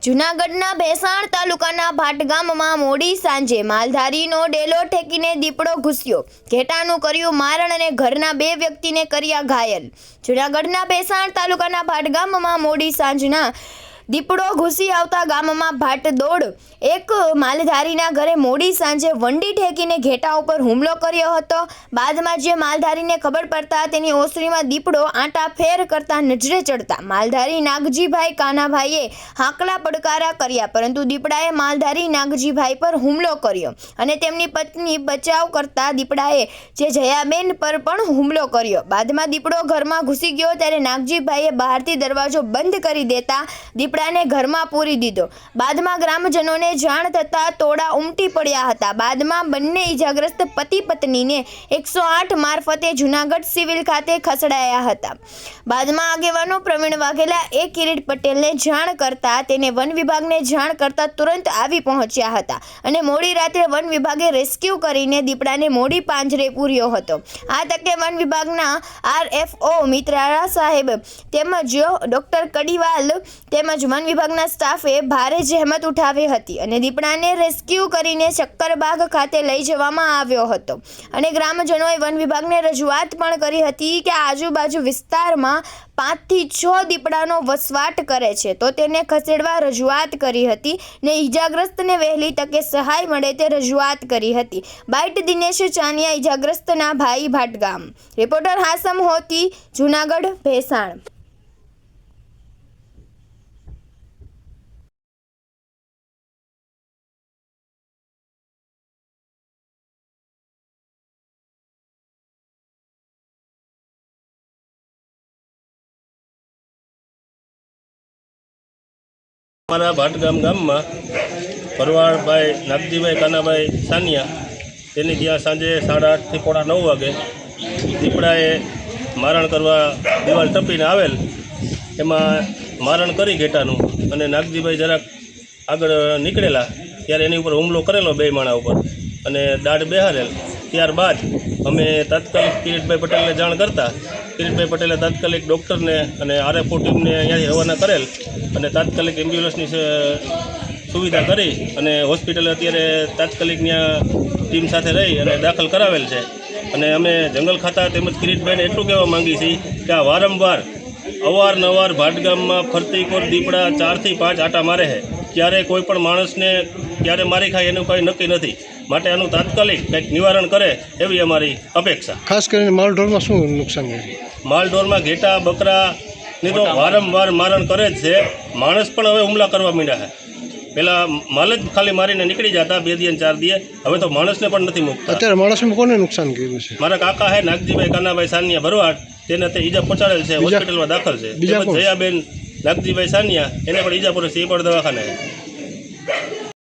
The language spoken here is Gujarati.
જૂનાગઢના ભેસાણ તાલુકાના ભાટ ગામમાં મોડી સાંજે માલધારીનો ડેલો ઠેકીને દીપડો ઘૂસ્યો, ઘેટાનું કર્યું મારણ અને ઘરના 2 વ્યક્તિને કર્યા ઘાયલ। જૂનાગઢના ભેસાણ તાલુકાના ભાટ ગામમાં મોડી સાંજના દીપડો ઘૂસી આવતા ગામમાં ભાટદોડ એક માલધારીના ઘરે મોડી સાંજે વંડી ઠેકીને ઘેટા ઉપર હુમલો કર્યો હતો। બાદમાં જે માલધારીને ખબર પડતા તેની ઓસરીમાં દીપડો આંટા ફેર કરતા નજરે ચડતા માલધારી નાગજીભાઈ કાનાભાઈએ હાકલા પડકારા કર્યા, પરંતુ દીપડાએ માલધારી નાગજીભાઈ પર હુમલો કર્યો અને તેમની પત્ની બચાવ કરતા દીપડાએ જે જયાબેન પર પણ હુમલો કર્યો। બાદમાં દીપડો ઘરમાં ઘૂસી ગયો ત્યારે નાગજીભાઈએ બહારથી દરવાજો બંધ કરી દેતા દીપડાને ઘરમાં પૂરી દીધો। બાદમાં ગ્રામજનોને જાણ થતા તોડા ઉમટી પડ્યા હતા। બાદમાં બંને ઈજાગ્રસ્ત પતિ પત્નીને 108 મારફતે જૂનાગઢ સિવિલ ખાતે ખસેડાયા હતા। બાદમાં આગેવાનો પ્રવીણ વાઘેલા એ કિરીટ પટેલને જાણ કરતા તેને વન વિભાગને જાણ કરતા તુરંત આવી પહોંચ્યા હતા અને મોડી રાત્રે વન વિભાગે રેસ્ક્યુ કરીને દીપડાને મોડી પાંજરે પૂર્યો હતો। આ તકે વન વિભાગના RFO મિત્રારા સાહેબ તેમજ ડોક્ટર કડીવાલ તેમજ વન વિભાગના સ્ટાફે ભારે જહેમત ઉઠાવી હતી અને દીપડાને રેસ્ક્યુ કરીને શક્કરબાગ ખાતે લઈ જવામાં આવ્યો હતો અને ગ્રામજનોએ વન વિભાગને રજૂઆત પણ કરી હતી કે આજુબાજુ વિસ્તારમાં 5 થી 6 દીપડાનો વસવાટ કરે છે તો તેને ખસેડવા રજૂઆત કરી હતી ને ઈજાગ્રસ્તને વહેલી તકે સહાય મળે તે રજૂઆત કરી હતી। બાઇટ દિનેશ ચાનિયા, ઈજાગ્રસ્તના ભાઈ, ભાટગામ। રિપોર્ટર હાસમ હોતી, જૂનાગઢ, ભેસાણ। અમારા ભાટગામ ગામમાં ભરવાડભાઈ નાગજીભાઈ કાનાભાઈ સાનિયા તેની ત્યાં સાંજે 8:30 થી 9:15 વાગે દીપડાએ મારણ કરવા દિવાલ ટપીને આવેલ, એમાં મારણ કરી ઘેટાનું અને નાગજીભાઈ જરાક આગળ નીકળેલા ત્યારે એની ઉપર હુમલો કરેલો 2 માણા ઉપર અને દાઢ બેહારેલ। ત્યારબાદ અમે તાત્કાલિક કિરીટભાઈ પટેલને જાણ કરતા કિરીટભાઈ પટેલે તાત્કાલિક ડૉક્ટરને અને RFO ટીમને અહીંયાથી રવાના કરેલ અને તાત્કાલિક એમ્બ્યુલન્સની સુવિધા કરી અને હોસ્પિટલે અત્યારે તાત્કાલિક ત્યાં ટીમ સાથે રહી અને દાખલ કરાવેલ છે। અને અમે જંગલ ખાતા તેમજ કિરીટભાઈને એટલું કહેવા માંગીએ છીએ કે આ વારંવાર અવારનવાર ભાટગામમાં ફરતી કોર દીપડા 4 થી 5 આટા મારે છે, ક્યારે કોઈ પણ માણસને ક્યારે મારી ખાય એનું કંઈ નક્કી નથી, માટે આનું તાત્કાલિક કંઈક નિવારણ કરે એવી અમારી અપેક્ષા। ખાસ કરીને માલઢોરમાં શું નુકસાન છે? માલઢોરમાં ઘેટા બકરાની તો વારંવાર મારણ કરે જ છે, માણસ પણ હવે હુમલા કરવા માંડ્યા છે। પહેલાં માલ જ ખાલી મારીને નીકળી જતા 2 દિવસ 4 દિવસ, હવે તો માણસને પણ નથી મૂકતા। અત્યારે માણસમાં કોને નુકસાન કર્યું છે? મારા કાકા છે નાગજીભાઈ કાનાભાઈ સાનિયા ભરવાડ, તેને તે ઈજા પહોંચાડેલ છે, હોસ્પિટલમાં દાખલ છે। જયાબેન નાગજીભાઈ સાનિયા એને પણ ઈજા પડે છે, એ પણ દવાખાને છે।